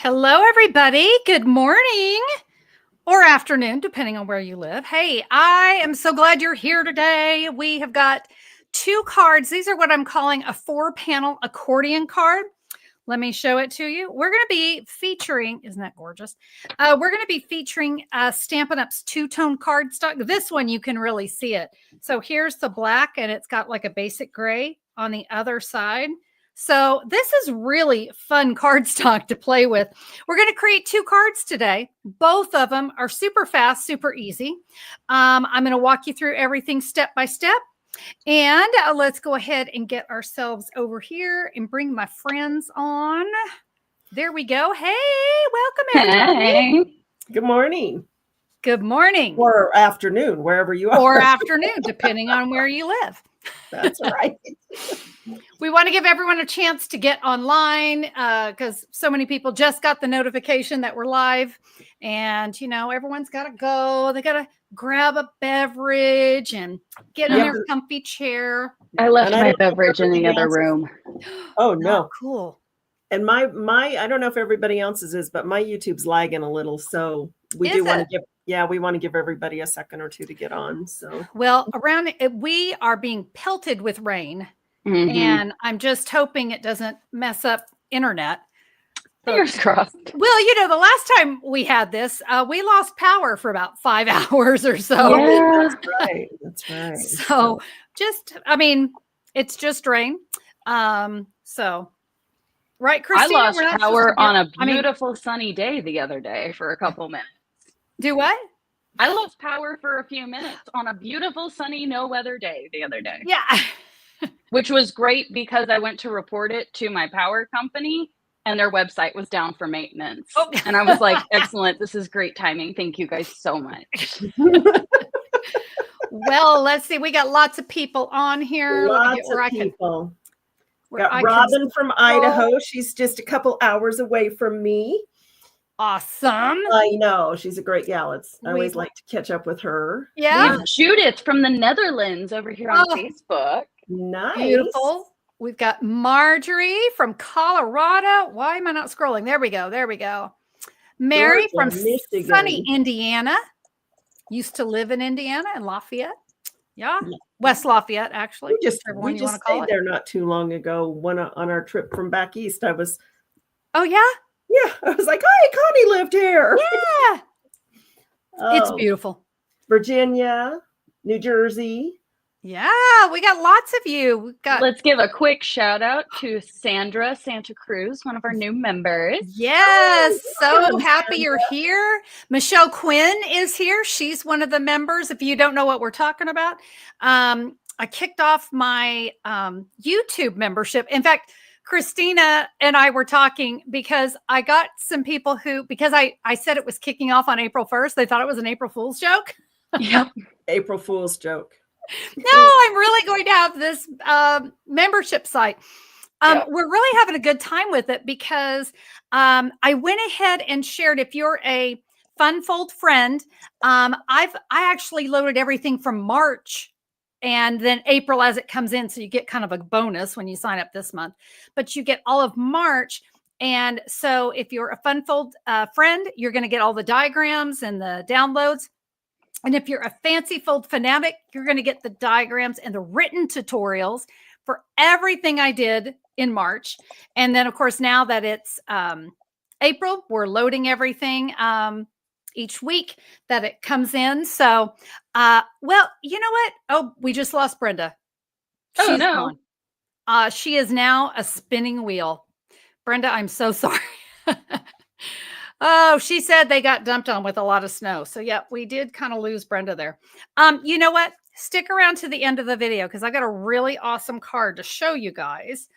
Hello, everybody. Good morning or afternoon, depending on where you live. Hey, I am so glad you're here today. We have got two cards. These are what I'm calling a 4-panel accordion card. Let me show it to you. We're going to be featuring, isn't that gorgeous? We're going to be featuring Stampin' Up's two-tone cardstock. This one, you can really see it. So here's the black, and it's got like a basic gray on the other side. So this is really fun cardstock to play with. We're going to create two cards today. Both of them are super fast, super easy. I'm going to walk you through everything step by step. And let's go ahead and get ourselves over here and bring my friends on. There we go. Hey, welcome everybody. Hey. Good morning. Good morning. Or afternoon, wherever you are. Or afternoon, depending on where you live. That's right. We want to give everyone a chance to get online because so many people just got the notification that we're live. And, you know, everyone's got to go. They got to grab a beverage and get in their comfy chair. I left my beverage in the other room. Oh, no. Oh, cool. And my I don't know if everybody else's is, but my YouTube's lagging a little. So we do want to give, we want to give everybody a second or two to get on. So, well, we are being pelted with rain. And I'm just hoping it doesn't mess up internet. Fingers crossed. Well, you know, the last time we had this, we lost power for about 5 hours or so. Yeah. That's right. That's right. So it's just rain. So, right, Christina? I lost power on a beautiful sunny day the other day for a couple minutes. Do what? I lost power for a few minutes on a beautiful sunny no weather day the other day. Yeah. Which was great because I went to report it to my power company and their website was down for maintenance. Oh. And I was like, excellent. This is great timing. Thank you guys so much. Well, let's see. We got lots of people on here. Lots of people. Got Robin from Idaho. She's just a couple hours away from me. Awesome. I know. She's a great gal. I always like to catch up with her. Yeah. Judith from the Netherlands over here on Facebook. Nice. Beautiful. We've got Marjorie from Colorado. Why am I not scrolling? There we go. There we go. Mary from sunny Indiana. Used to live in Indiana and Lafayette. Yeah. West Lafayette, actually. We just stayed there not too long ago. On our trip from back east, I was. Oh, yeah? Yeah. I was like, hi, Connie lived here. Yeah. It's beautiful. Virginia, New Jersey. Yeah, we got lots of you. Let's give a quick shout out to Sandra Santa Cruz, one of our new members. Yes, so happy you're here. Michelle Quinn is here. She's one of the members. If you don't know what we're talking about, I kicked off my YouTube membership. In fact, Christina and I were talking because I got some people because I said it was kicking off on April 1st. They thought it was an April Fool's joke. Yep. April Fool's joke. No, I'm really going to have this membership site. We're really having a good time with it because I went ahead and shared. If you're a Funfold friend, I actually loaded everything from March and then April as it comes in. So you get kind of a bonus when you sign up this month, but you get all of March. And so if you're a Funfold friend, you're going to get all the diagrams and the downloads. And if you're a Fancy Fold fanatic, you're going to get the diagrams and the written tutorials for everything I did in March. And then, of course, now that it's April, we're loading everything each week that it comes in. So, well, you know what? Oh, we just lost Brenda. She's no. Gone. She is now a spinning wheel. Brenda, I'm so sorry. Oh, she said they got dumped on with a lot of snow. So, yeah, we did kind of lose Brenda there. You know what? Stick around to the end of the video because I got a really awesome card to show you guys.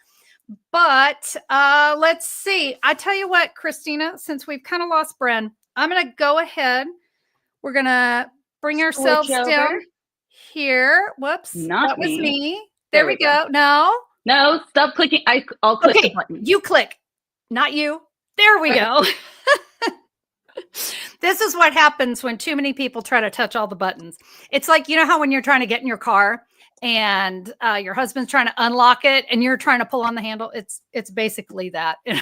But let's see. I tell you what, Christina, since we've kind of lost Bren, I'm going to go ahead. We're going to bring ourselves down here. Whoops. That was me. There we go. No, stop clicking. I'll click the button. You click. Not you. There we go. This is what happens when too many people try to touch all the buttons. It's like, you know how when you're trying to get in your car and your husband's trying to unlock it and you're trying to pull on the handle. It's basically that. You know?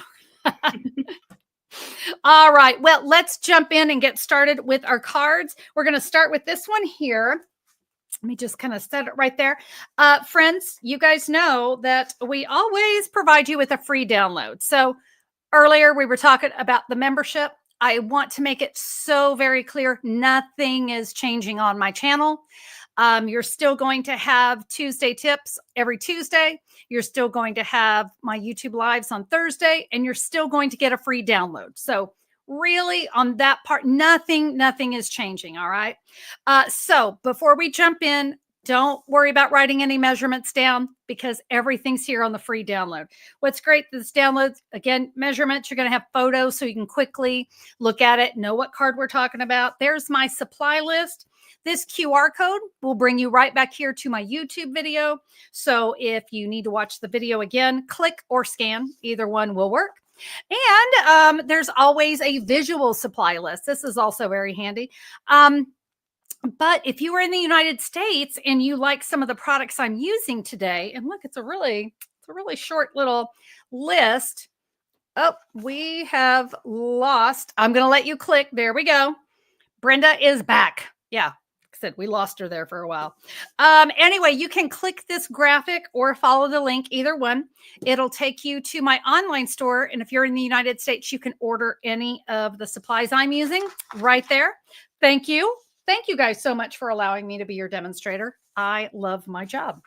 All right. Well, let's jump in and get started with our cards. We're going to start with this one here. Let me just kind of set it right there. Friends, you guys know that we always provide you with a free download. So earlier we were talking about the membership. I want to make it so very clear. Nothing is changing on my channel. You're still going to have Tuesday tips every Tuesday. You're still going to have my YouTube lives on Thursday, and you're still going to get a free download. So really on that part, nothing is changing. All right. So before we jump in, don't worry about writing any measurements down because everything's here on the free download. What's great, this download, again, measurements, you're going to have photos so you can quickly look at it, know what card we're talking about. There's my supply list. This QR code will bring you right back here to my YouTube video. So if you need to watch the video again, click or scan, either one will work. And there's always a visual supply list. This is also very handy. But if you are in the United States and you like some of the products I'm using today, and look, it's a really short little list. Oh, we have lost. I'm going to let you click. There we go. Brenda is back. Yeah. Said we lost her there for a while. Anyway, you can click this graphic or follow the link, either one. It'll take you to my online store. And if you're in the United States, you can order any of the supplies I'm using right there. Thank you. Thank you guys so much for allowing me to be your demonstrator. I love my job.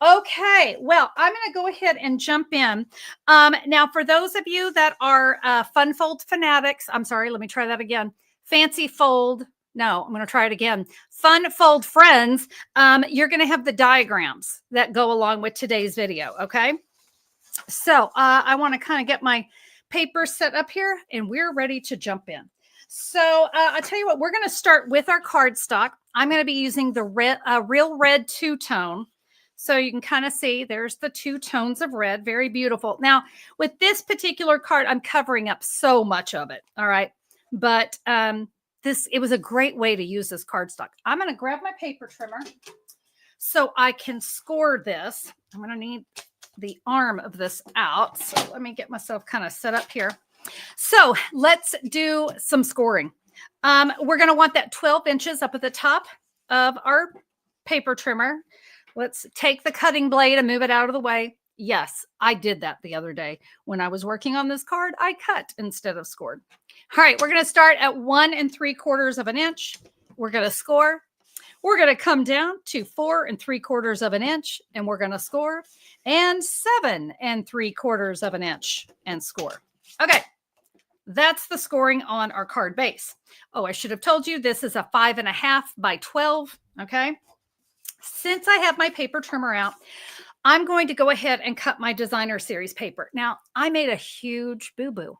Okay, well, I'm going to go ahead and jump in. Now, for those of you that are fun fold fanatics, I'm sorry, let me try that again. Fancy fold. No, I'm going to try it again. Fun fold friends. You're going to have the diagrams that go along with today's video. Okay. So I want to kind of get my paper set up here and we're ready to jump in. So I'll tell you what, we're going to start with our cardstock. I'm going to be using the Real Red two-tone. So you can kind of see there's the two tones of red. Very beautiful. Now, with this particular card, I'm covering up so much of it. All right. But it was a great way to use this cardstock. I'm going to grab my paper trimmer so I can score this. I'm going to need the arm of this out. So let me get myself kind of set up here. So let's do some scoring. We're going to want that 12 inches up at the top of our paper trimmer. Let's take the cutting blade and move it out of the way. Yes, I did that the other day. When I was working on this card, I cut instead of scored. All right, we're going to start at 1 3/4 of an inch. We're going to score. We're going to come down to 4 3/4 of an inch, and we're going to score. And 7 3/4 of an inch and score. Okay, that's the scoring on our card base. Oh, I should have told you this is a 5.5 by 12. Okay, since I have my paper trimmer out, I'm going to go ahead and cut my designer series paper. Now, I made a huge boo-boo.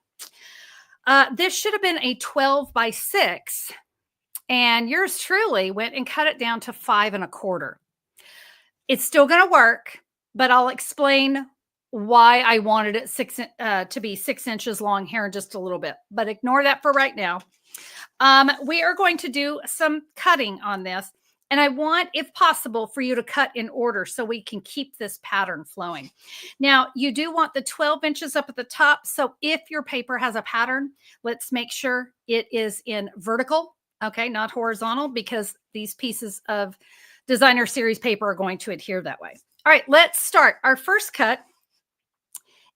This should have been a 12 by 6, and yours truly went and cut it down to 5 1/4. It's still going to work, but I'll explain why I wanted it to be 6 inches long here in just a little bit, but ignore that for right now. We are going to do some cutting on this. And I want, if possible, for you to cut in order so we can keep this pattern flowing. Now, you do want the 12 inches up at the top. So if your paper has a pattern, let's make sure it is in vertical, okay, not horizontal, because these pieces of designer series paper are going to adhere that way. All right, let's start. Our first cut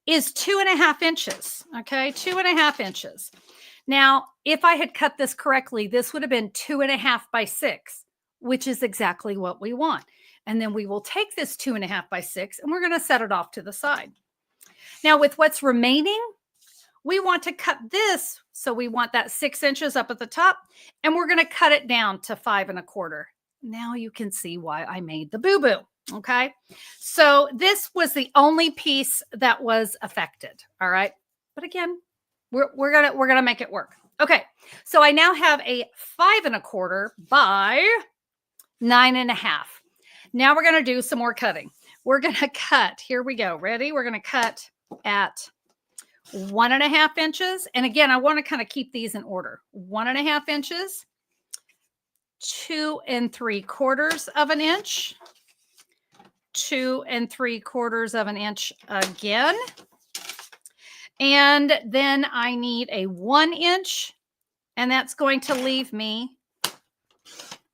is 2.5 inches, okay, 2.5 inches. Now, if I had cut this correctly, this would have been 2.5 by 6. Which is exactly what we want. And then we will take this 2.5 by 6 and we're going to set it off to the side. Now with what's remaining, we want to cut this. So we want that 6 inches up at the top and we're going to cut it down to 5 1/4. Now you can see why I made the boo-boo. Okay. So this was the only piece that was affected. All right. But again, we're going to make it work. Okay. So I now have a 5 1/4 by 9.5. Now we're going to do some more cutting. We're going to cut. Here we go. Ready? We're going to cut at 1.5 inches. And again, I want to kind of keep these in order. 1.5 inches, 2 3/4 of an inch, 2 3/4 of an inch again. And then I need a 1 inch, and that's going to leave me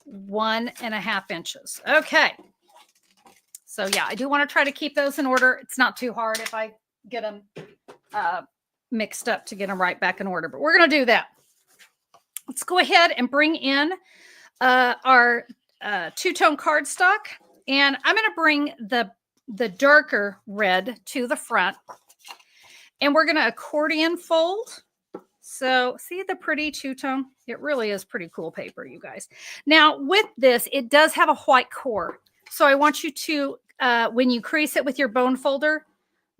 1.5 inches. Okay. So yeah, I do want to try to keep those in order. It's not too hard if I get them mixed up to get them right back in order, but we're going to do that. Let's go ahead and bring in our two-tone cardstock, and I'm going to bring the darker red to the front, and we're going to accordion fold. So see the pretty two-tone? It really is pretty cool paper, you guys. Now with this, it does have a white core. So I want you to, when you crease it with your bone folder,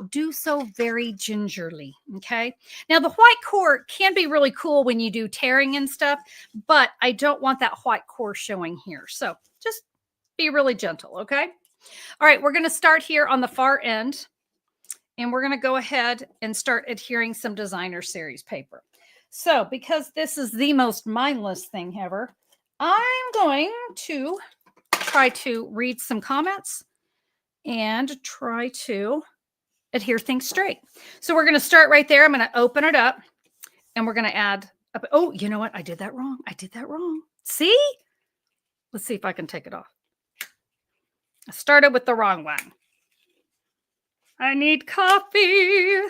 do so very gingerly, okay? Now the white core can be really cool when you do tearing and stuff, but I don't want that white core showing here. So just be really gentle, okay? All right, we're gonna start here on the far end, and we're gonna go ahead and start adhering some designer series paper. So because this is the most mindless thing ever, I'm going to try to read some comments and try to adhere things straight. So we're going to start right there. I'm going to open it up, and we're going to add up. Oh, you know what? I did that wrong. I did that wrong. See? Let's see if I can take it off. I started with the wrong one. I need coffee.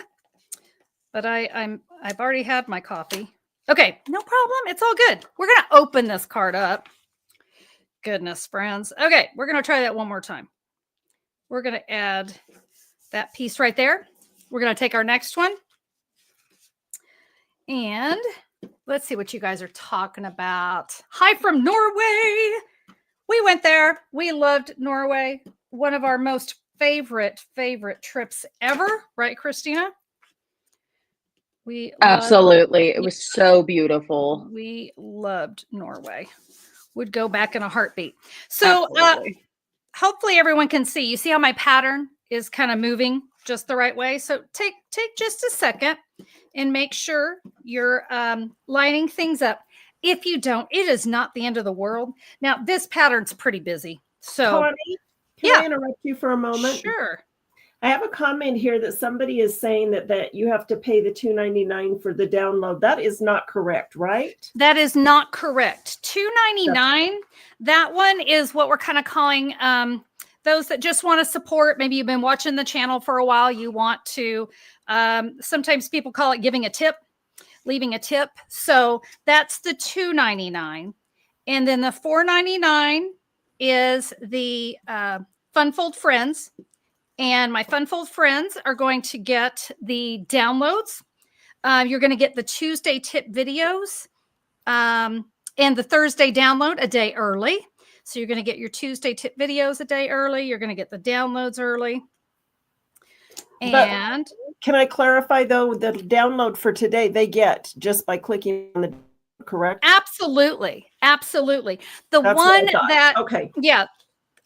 But I've already had my coffee. Okay, no problem. It's all good. We're going to open this card up. Goodness, friends. Okay, we're going to try that one more time. We're going to add that piece right there. We're going to take our next one. And let's see what you guys are talking about. Hi from Norway. We went there. We loved Norway. One of our most favorite trips ever. Right, Christina? We absolutely. It was so beautiful. We loved Norway. Would go back in a heartbeat. So hopefully everyone can see. You see how my pattern is kind of moving just the right way. So take just a second and make sure you're lining things up. If you don't, it is not the end of the world. Now this pattern's pretty busy. So Connie, can I interrupt you for a moment? Sure. I have a comment here that somebody is saying that you have to pay the $2.99 for the download. That is not correct, right? That is not correct. $2.99. That one is what we're kind of calling those that just want to support. Maybe you've been watching the channel for a while. You want to, sometimes people call it giving a tip, leaving a tip. So that's the $2.99. And then the $4.99 is the Funfold Friends. And my Funfold friends are going to get the downloads. You're going to get the Tuesday tip videos and the Thursday download a day early. So you're going to get your Tuesday tip videos a day early. You're going to get the downloads early. And but can I clarify, though, the download for today they get just by clicking on the correct? Absolutely. Absolutely. The one that, okay. Yeah.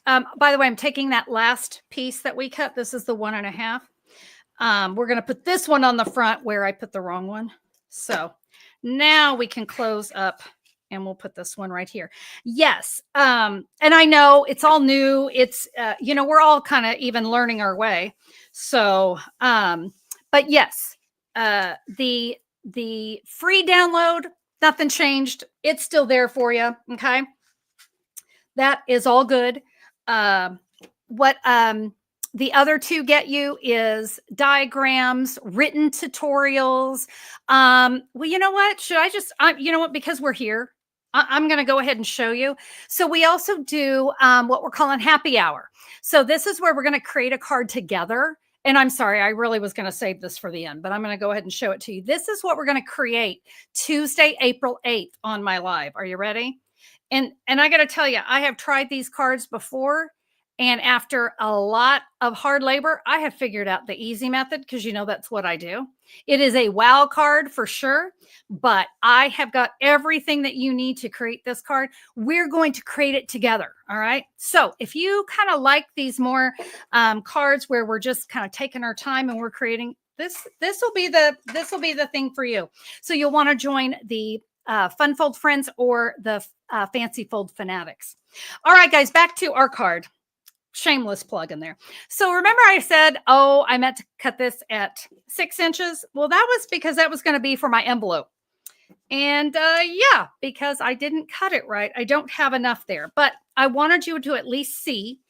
By the way, I'm taking that last piece that we cut. This is the 1.5. We're going to put this one on the front where I put the wrong one. So now we can close up and we'll put this one right here. Yes. And I know it's all new. It's, we're all kind of even learning our way. So, but yes, the free download, nothing changed. It's still there for you. Okay. That is all good. What the other two get you is diagrams, written tutorials. Well, you know what? Should I just, you know what? Because we're here, I'm going to go ahead and show you. So we also do what we're calling happy hour. So this is where we're going to create a card together. And I'm sorry, I really was going to save this for the end, but I'm going to go ahead and show it to you. This is what we're going to create Tuesday, April 8th on my live. Are you ready? And I got to tell you, I have tried these cards before, and after a lot of hard labor, I have figured out the easy method because, that's what I do. It is a wow card for sure, but I have got everything that you need to create this card. We're going to create it together. All right. So if you kind of like these more cards where we're just kind of taking our time and we're creating this will be the thing for you. So you'll want to join the Funfold Friends or the Fancy Fold Fanatics. All right, guys, back to our card. shameless plug in there. So remember I said, oh, I meant to cut this at 6 inches. Well, that was because that was going to be for my envelope. And yeah, because I didn't cut it right. I don't have enough there, but I wanted you to at least see.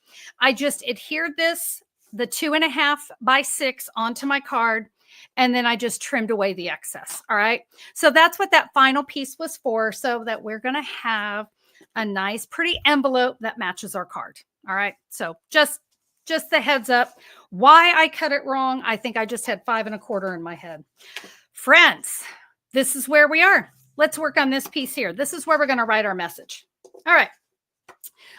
I just adhered this, the 2.5 by 6 onto my card. And then I just trimmed away the excess. All right. So that's what that final piece was for, so that we're going to have a nice, pretty envelope that matches our card. All right. So just the heads up why I cut it wrong. I think I just had 5 1/4 in my head. Friends, this is where we are. Let's work on this piece here. This is where we're going to write our message. All right.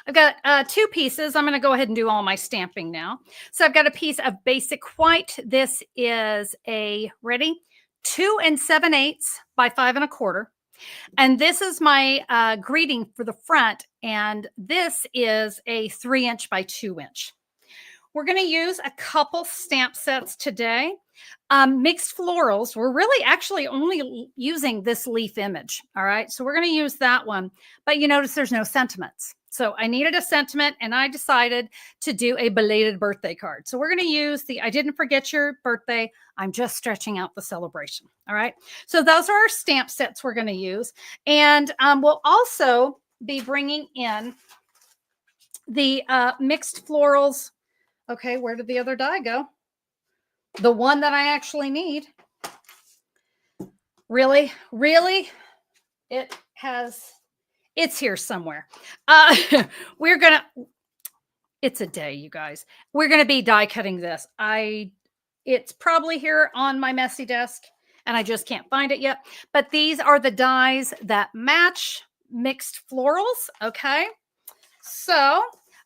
I've got 2 pieces. I'm going to go ahead and do all my stamping now. So I've got a piece of basic white. This is a, ready, 2 7/8 by 5 1/4. And this is my greeting for the front. And this is a 3 inch by 2 inch. We're going to use a couple stamp sets today. Mixed florals. We're really actually only using this leaf image. All right. So we're going to use that one. But you notice there's no sentiments. So I needed a sentiment, and I decided to do a belated birthday card. So we're going to use the I didn't forget your birthday. I'm just stretching out the celebration. All right. So those are our stamp sets we're going to use. And we'll also be bringing in the mixed florals. Okay. Where did the other die go? The one that I actually need. Really? It's here somewhere. It's a day, you guys. We're going to be die cutting this. It's probably here on my messy desk, and I just can't find it yet. But these are the dies that match mixed florals. Okay. So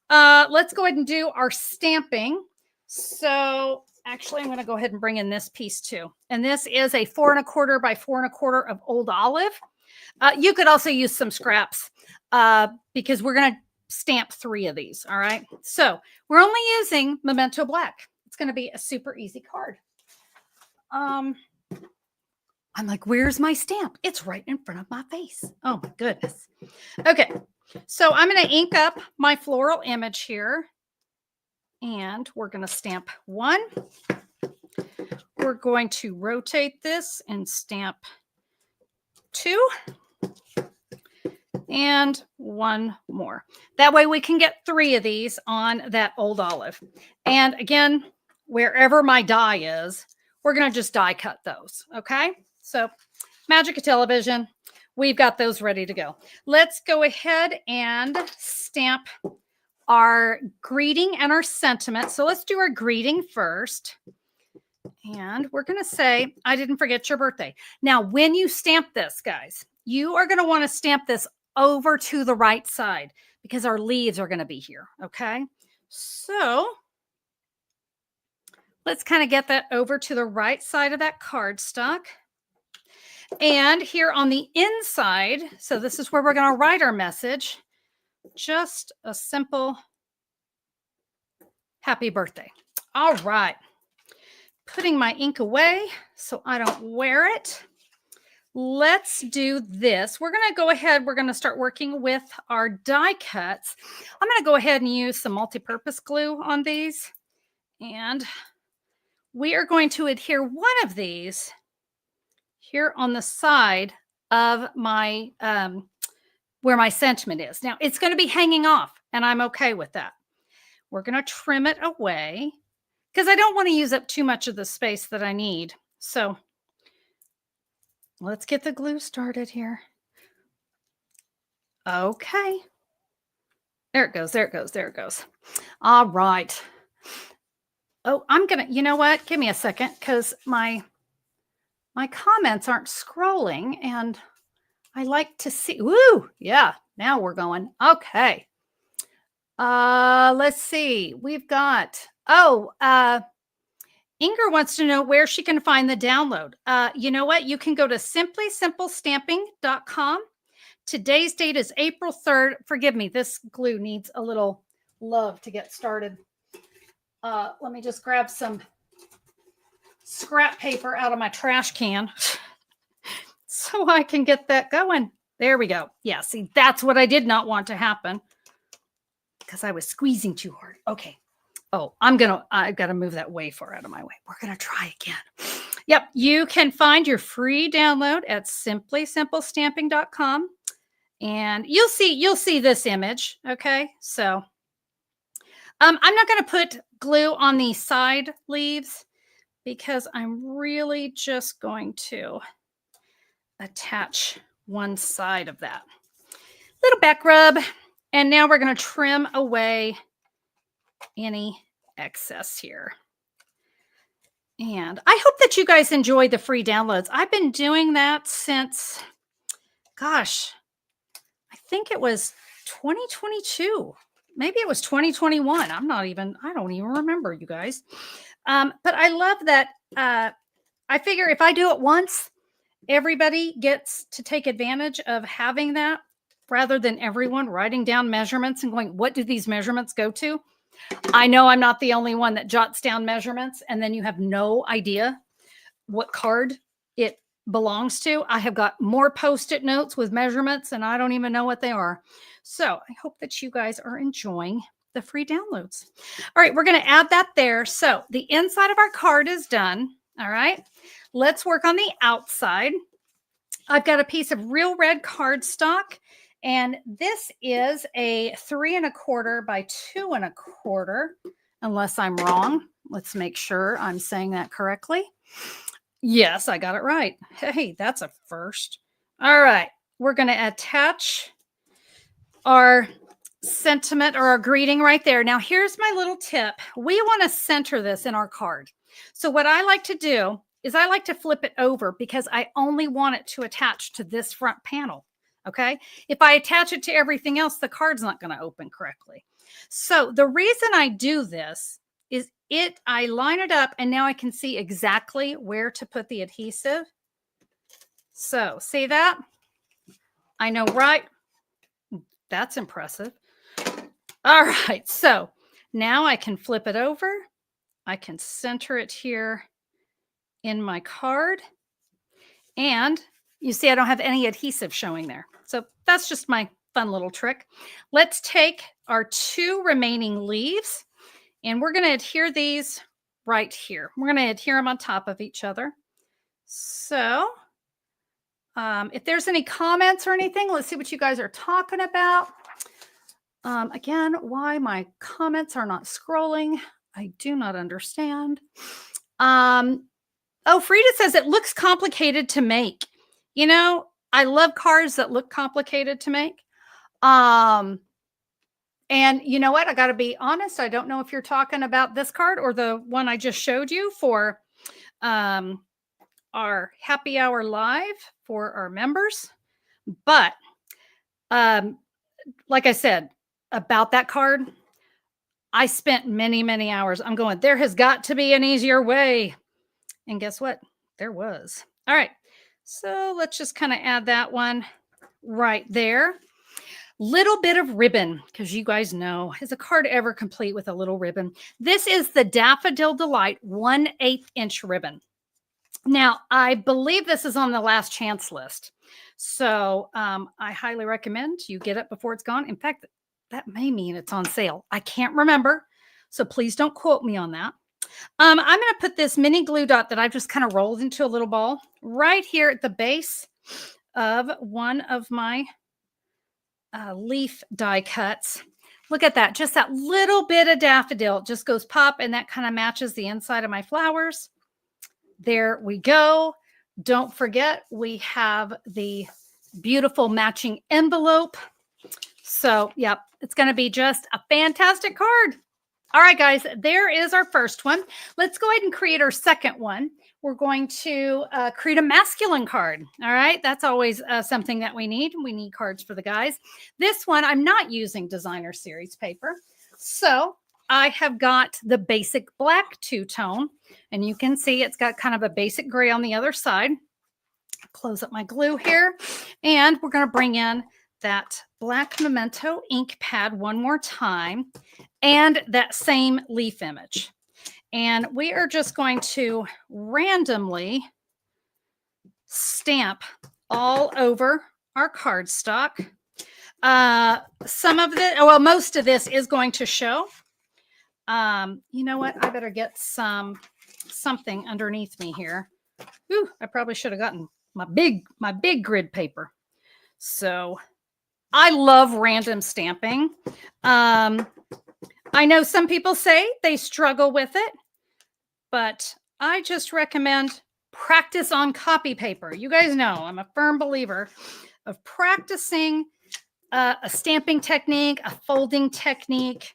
let's go ahead and do our stamping. So actually, I'm going to go ahead and bring in this piece too. And this is a 4 1/4 by 4 1/4 of old olive. You could also use some scraps because we're going to stamp 3 of these. All right. So we're only using Memento Black. It's going to be a super easy card. I'm like, where's my stamp? It's right in front of my face. Oh my goodness. Okay. So I'm going to ink up my floral image here. And we're going to stamp 1. We're going to rotate this and stamp 2. And 1 more. That way we can get 3 of these on that old olive. And again, wherever my die is, we're going to just die cut those. Okay. So magic of television. We've got those ready to go. Let's go ahead and stamp our greeting and our sentiment. So let's do our greeting first. And we're going to say, I didn't forget your birthday. Now, when you stamp this, guys, you are going to want to stamp this over to the right side because our leaves are going to be here. Okay. So let's kind of get that over to the right side of that cardstock. And here on the inside, so this is where we're going to write our message. Just a simple happy birthday. All right. Putting my ink away so I don't wear it. Let's do this. We're going to go ahead. We're going to start working with our die cuts. I'm going to go ahead and use some multi-purpose glue on these. And we are going to adhere one of these here on the side of my, where my sentiment is. Now, it's going to be hanging off, and I'm okay with that. We're going to trim it away because I don't want to use up too much of the space that I need. So let's get the glue started here. Okay. There it goes. There it goes. There it goes. All right. Oh, I'm going to, you know what? Give me a second because my comments aren't scrolling and I like to see. Woo. Yeah. Now we're going. Okay. Let's see. We've got, Inger wants to know where she can find the download. You know what? You can go to simplysimplestamping.com. Today's date is April 3rd. Forgive me. This glue needs a little love to get started. Let me just grab some scrap paper out of my trash can so I can get that going. There we go. Yeah, see, that's what I did not want to happen. because I was squeezing too hard. Okay. Oh, I've got to move that way far out of my way. We're going to try again. Yep. You can find your free download at simplysimplestamping.com. And you'll see this image. Okay. So I'm not going to put glue on the side leaves because I'm really just going to attach one side of that. Little back rub. And now we're going to trim away any excess here. And I hope that you guys enjoy the free downloads. I've been doing that since, gosh, I think it was 2022. Maybe it was 2021. I don't even remember, you guys. But I love that. I figure if I do it once, everybody gets to take advantage of having that rather than everyone writing down measurements and going, what do these measurements go to? I know I'm not the only one that jots down measurements and then you have no idea what card it belongs to. I have got more Post-it notes with measurements and I don't even know what they are. So I hope that you guys are enjoying the free downloads. All right, we're going to add that there. So the inside of our card is done. All right, let's work on the outside. I've got a piece of real red cardstock, and this is a 3 1/4 by 2 1/4, unless I'm wrong. Let's make sure I'm saying that correctly. Yes, I got it right. Hey, that's a first. All right, we're going to attach our sentiment or our greeting right there. Now, here's my little tip. We want to center this in our card. So what I like to do is I like to flip it over because I only want it to attach to this front panel. Okay. If I attach it to everything else, the card's not going to open correctly. So the reason I do this is I line it up and now I can see exactly where to put the adhesive. So see that? I know, right? That's impressive. All right. So now I can flip it over. I can center it here in my card. And you see, I don't have any adhesive showing there. So that's just my fun little trick. Let's take our 2 remaining leaves and we're going to adhere these right here. We're going to adhere them on top of each other. So if there's any comments or anything, let's see what you guys are talking about. Again, why my comments are not scrolling, I do not understand. Oh, Frida says it looks complicated to make. You know, I love cards that look complicated to make. And you know what? I got to be honest. I don't know if you're talking about this card or the one I just showed you for our happy hour live for our members. But like I said about that card, I spent many, many hours. I'm going, there has got to be an easier way. And guess what? There was. All right. So let's just kind of add that one right there. Little bit of ribbon, because you guys know, is a card ever complete with a little ribbon? This is the Daffodil Delight 1/8 inch ribbon. Now, I believe this is on the last chance list. So I highly recommend you get it before it's gone. In fact, that may mean it's on sale. I can't remember. So please don't quote me on that. I'm going to put this mini glue dot that I've just kind of rolled into a little ball right here at the base of one of my leaf die cuts. Look at that. Just that little bit of daffodil just goes pop, and that kind of matches the inside of my flowers. There we go. Don't forget, we have the beautiful matching envelope. So, yep, it's going to be just a fantastic card. All right, guys, there is our first one. Let's go ahead and create our second one. We're going to create a masculine card. All right, that's always something that we need. We need cards for the guys. This one, I'm not using designer series paper. So I have got the basic black two-tone, and you can see it's got kind of a basic gray on the other side. Close up my glue here, and we're going to bring in that black Memento ink pad one more time and that same leaf image. And we are just going to randomly stamp all over our cardstock. Some of the, well, most of this is going to show. You know what? I better get something underneath me here. Ooh, I probably should have gotten my big grid paper. So I love random stamping. I know some people say they struggle with it, but I just recommend practice on copy paper. You guys know I'm a firm believer of practicing a stamping technique, a folding technique,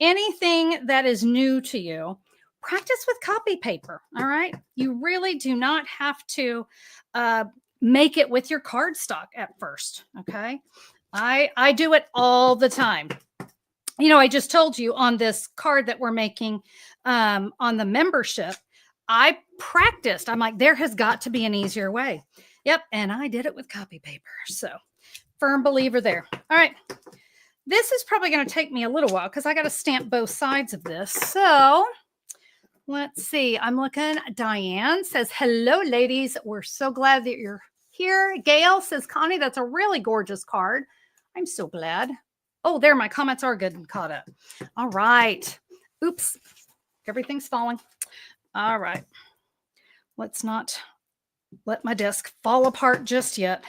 anything that is new to you. Practice with copy paper. All right. You really do not have to make it with your cardstock at first. Okay. I do it all the time. You know, I just told you on this card that we're making on the membership, I practiced. I'm like, there has got to be an easier way. Yep. And I did it with copy paper. So firm believer there. All right. This is probably going to take me a little while because I got to stamp both sides of this. So let's see. I'm looking. Diane says, hello, ladies. We're so glad that you're here. Gail says, Connie, that's a really gorgeous card. I'm so glad. Oh, there, my comments are good and caught up. All right. Oops. Everything's falling. All right. Let's not let my desk fall apart just yet.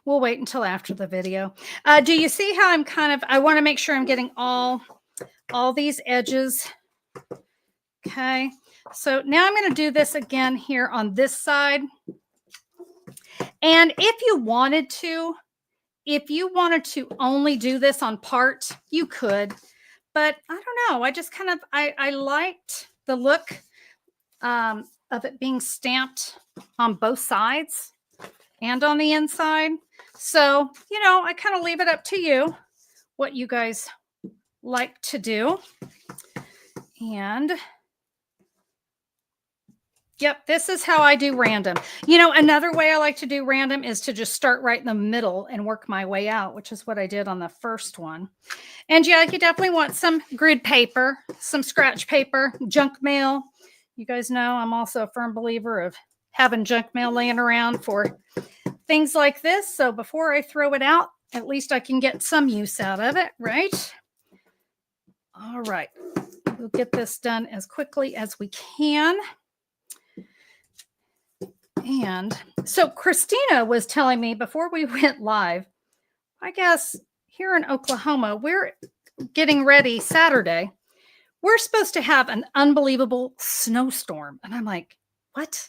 We'll wait until after the video. Do you see how I'm I want to make sure I'm getting all these edges. Okay. So now I'm going to do this again here on this side. And if you wanted to only do this on part, you could, but I don't know. I just I liked the look of it being stamped on both sides and on the inside. So, you know, I kind of leave it up to you what you guys like to do. And yep, this is how I do random. You know, another way I like to do random is to just start right in the middle and work my way out, which is what I did on the first one. And yeah, you definitely want some grid paper, some scratch paper, junk mail. You guys know I'm also a firm believer of having junk mail laying around for things like this. So before I throw it out, at least I can get some use out of it, right? All right. We'll get this done as quickly as we can. And so Christina was telling me before we went live, I guess here in Oklahoma, we're getting ready Saturday. We're supposed to have an unbelievable snowstorm. And I'm like, what?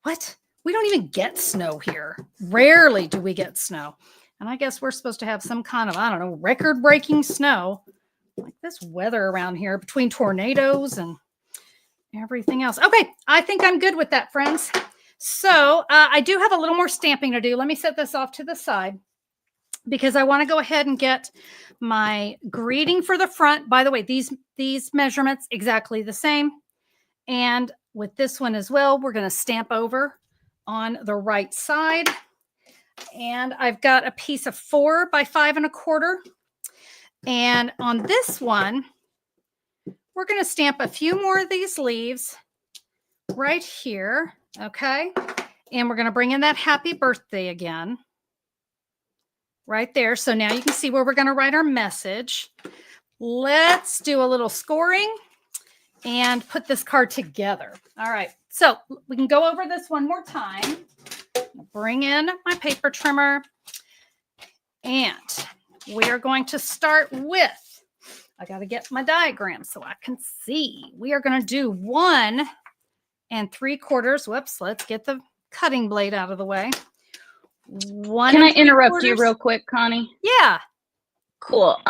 What? We don't even get snow here. Rarely do we get snow. And I guess we're supposed to have some kind of, I don't know, record-breaking snow. Like this weather around here between tornadoes and everything else. Okay, I think I'm good with that, friends. So I do have a little more stamping to do. Let me set this off to the side because I want to go ahead and get my greeting for the front. By the way, these measurements exactly the same. And with this one as well, we're going to stamp over on the right side. And I've got a piece of 4 by 5 1/4. And on this one, we're going to stamp a few more of these leaves right here. Okay. And we're going to bring in that happy birthday again right there. So now you can see where we're going to write our message. Let's do a little scoring and put this card together. All right. So we can go over this one more time. Bring in my paper trimmer. And we are going to start with, I got to get my diagram so I can see. We are going to do 1 3/4. Whoops, let's get the cutting blade out of the way. 1 Can I interrupt you real quick, Connie? Yeah. Cool.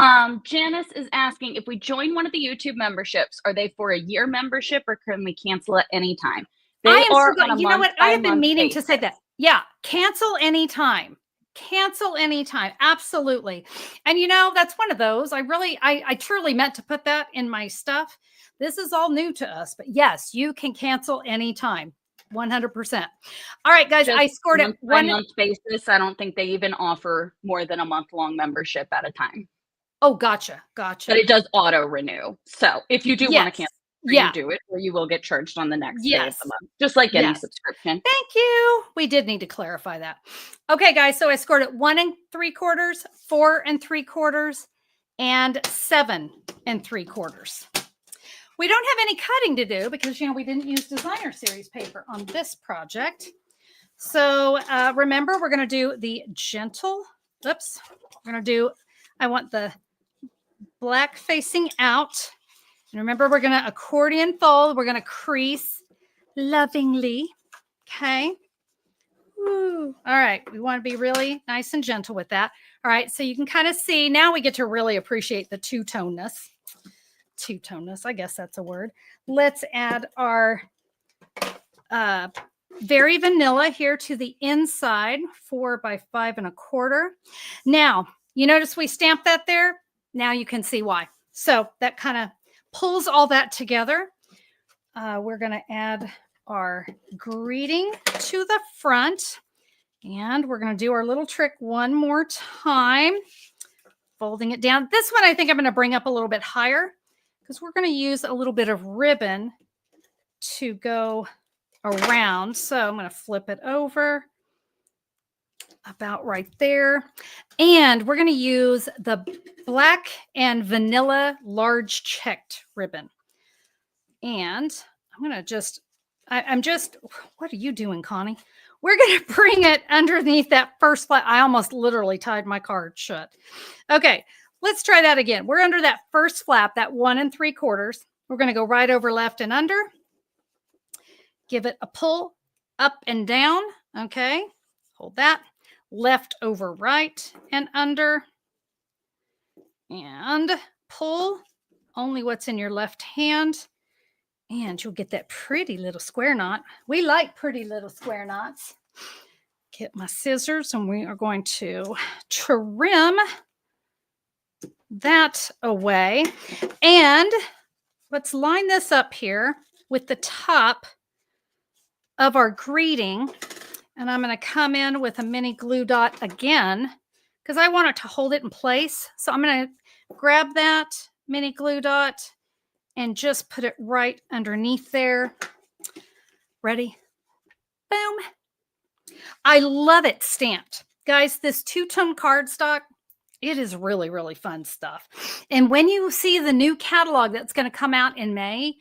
Janice is asking if we join one of the YouTube memberships, are they for a year membership or can we cancel at any time? They are on a you know what? I have been meaning basis. to say that. Yeah. Cancel anytime. Cancel anytime. Absolutely. And you know, that's one of those. I truly meant to put that in my stuff. This is all new to us, but yes, you can cancel anytime. 100%. All right, guys, I scored it on a month basis. I don't think they even offer more than a month-long membership at a time. Oh, gotcha. But it does auto renew. So if you do want to cancel, you do it, or you will get charged on the next day of the month, just like any subscription. Thank you. We did need to clarify that. Okay, guys. So I scored it 1 3/4, 4 3/4, and 7 3/4. We don't have any cutting to do because, we didn't use designer series paper on this project. So remember, we're going to do the gentle. Oops. We're going to do, I want the black facing out. And remember, we're going to accordion fold. We're going to crease lovingly. Okay. Woo. All right. We want to be really nice and gentle with that. All right. So you can kind of see now we get to really appreciate the two-toneness. Two-toneness. I guess that's a word. Let's add our very vanilla here to the inside, 4 by 5 1/4. Now, you notice we stamped that there. Now you can see why. So that kind of pulls all that together. We're going to add our greeting to the front, and we're going to do our little trick one more time, folding it down. This one I think I'm going to bring up a little bit higher because we're going to use a little bit of ribbon to go around. So I'm going to flip it over about right there. And we're going to use the black and vanilla large checked ribbon. And I'm going to just, what are you doing, Connie? We're going to bring it underneath that first flap. I almost literally tied my card shut. Okay, let's try that again. We're under that first flap, that 1 3/4. We're going to go right over left and under. Give it a pull up and down. Okay, hold that. Left over right and under. And pull only what's in your left hand. And you'll get that pretty little square knot. We like pretty little square knots. Get my scissors and we are going to trim that away. And let's line this up here with the top of our greeting. And I'm going to come in with a mini glue dot again because I want it to hold it in place. So I'm going to grab that mini glue dot and just put it right underneath there. Ready? Boom. I love it stamped. Guys, this two-tone cardstock, it is really, really fun stuff. And when you see the new catalog that's going to come out in May,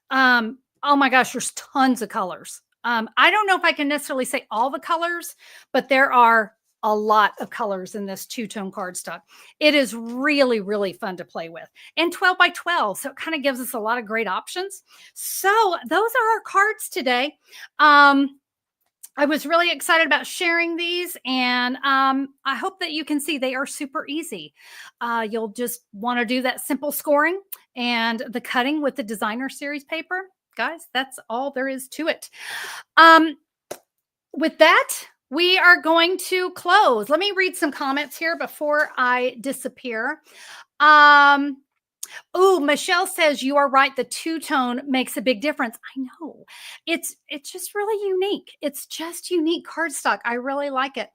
oh my gosh, there's tons of colors. I don't know if I can necessarily say all the colors, but there are a lot of colors in this two-tone cardstock. It is really, really fun to play with. And 12 by 12, so it kind of gives us a lot of great options. So those are our cards today. I was really excited about sharing these, and I hope that you can see they are super easy. You'll just want to do that simple scoring and the cutting with the designer series paper. Guys, that's all there is to it. With that, we are going to close. Let me read some comments here before I disappear. Oh, Michelle says you are right. The two-tone makes a big difference. I know. It's just really unique. It's just unique cardstock. I really like it.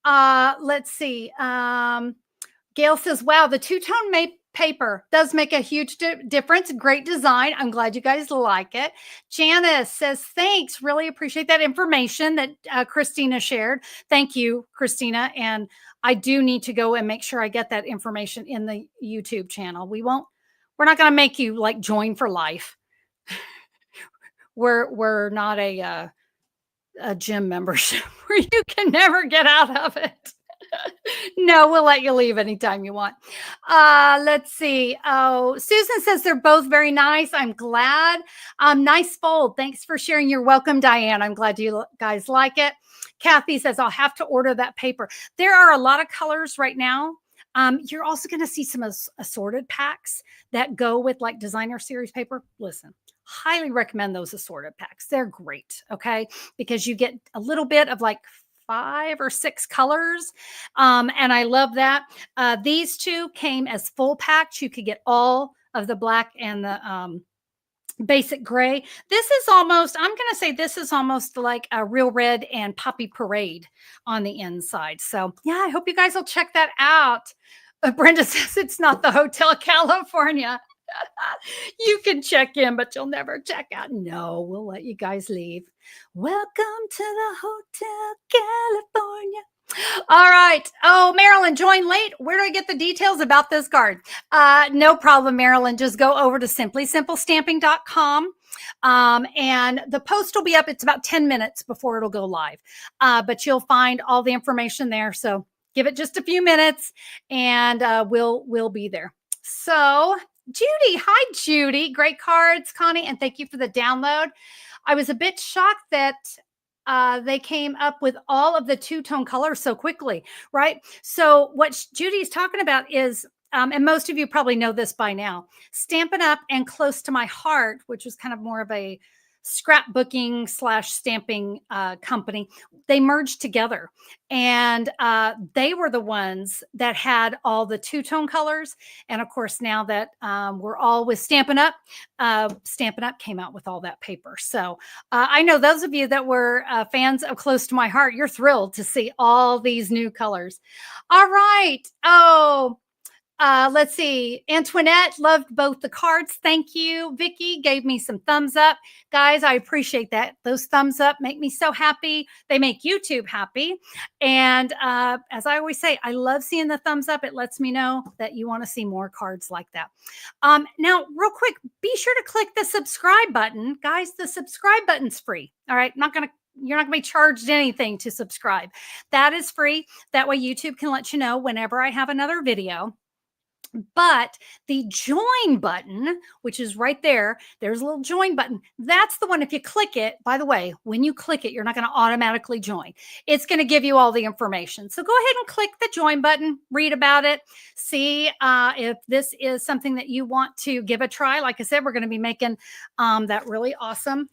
Let's see. Gail says, wow, the two-tone paper does make a huge difference. Great design. I'm glad you guys like it. Janice says, thanks. Really appreciate that information that Christina shared. Thank you, Christina. And I do need to go and make sure I get that information in the YouTube channel. We're not going to make you like join for life. We're not a gym membership where you can never get out of it. No, we'll let you leave anytime you want. Let's see. Oh, Susan says they're both very nice. I'm glad. Nice fold. Thanks for sharing. You're welcome, Diane. I'm glad you guys like it. Kathy says I'll have to order that paper. There are a lot of colors right now. You're also going to see some assorted packs that go with like designer series paper. Listen, highly recommend those assorted packs. They're great. Okay. Because you get a little bit of like 5 or 6 colors. And I love that. These two came as full packs. You could get all of the black and the basic gray. This is almost, I'm going to say this is almost like a Real Red and Poppy Parade on the inside. So yeah, I hope you guys will check that out. Brenda says it's not the Hotel California. You can check in, but you'll never check out. No, we'll let you guys leave. Welcome to the Hotel California. All right. Oh, Marilyn, join late. Where do I get the details about this card? No problem, Marilyn. Just go over to simplysimplestamping.com. And the post will be up. It's about 10 minutes before it'll go live. But you'll find all the information there. So give it just a few minutes and we'll be there. So Judy, hi, Judy. Great cards, Connie. And thank you for the download. I was a bit shocked that they came up with all of the two-tone colors so quickly, right? So what Judy's talking about is, and most of you probably know this by now, Stampin' Up and Close to My Heart, which was kind of more of a scrapbooking / stamping company, they merged together. And they were the ones that had all the two-tone colors. And of course, now that we're all with Stampin' Up came out with all that paper. So I know those of you that were fans of Close to My Heart, you're thrilled to see all these new colors. All right. Oh, let's see. Antoinette loved both the cards. Thank you. Vicky gave me some thumbs up. Guys, I appreciate that. Those thumbs up make me so happy. They make YouTube happy. And as I always say, I love seeing the thumbs up. It lets me know that you want to see more cards like that. Now, real quick, be sure to click the subscribe button. Guys, the subscribe button's free. All right. You're not going to be charged anything to subscribe. That is free. That way YouTube can let you know whenever I have another video. But the join button, which is right there, there's a little join button. That's the one, if you click it, by the way, when you click it, you're not going to automatically join. It's going to give you all the information. So go ahead and click the join button, read about it, see if this is something that you want to give a try. Like I said, we're going to be making that really awesome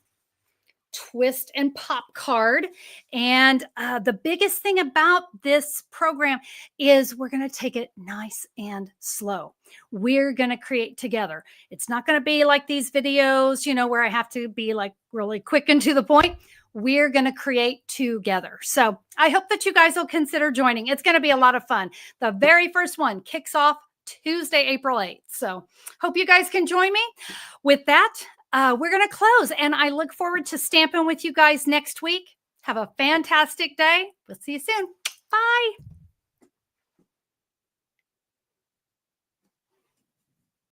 twist and pop card. And the biggest thing about this program is we're going to take it nice and slow. We're going to create together. It's not going to be like these videos, where I have to be like really quick and to the point. We're going to create together. So I hope that you guys will consider joining. It's going to be a lot of fun. The very first one kicks off Tuesday, April 8th. So hope you guys can join me. With that, we're going to close, and I look forward to stamping with you guys next week. Have a fantastic day. We'll see you soon. Bye.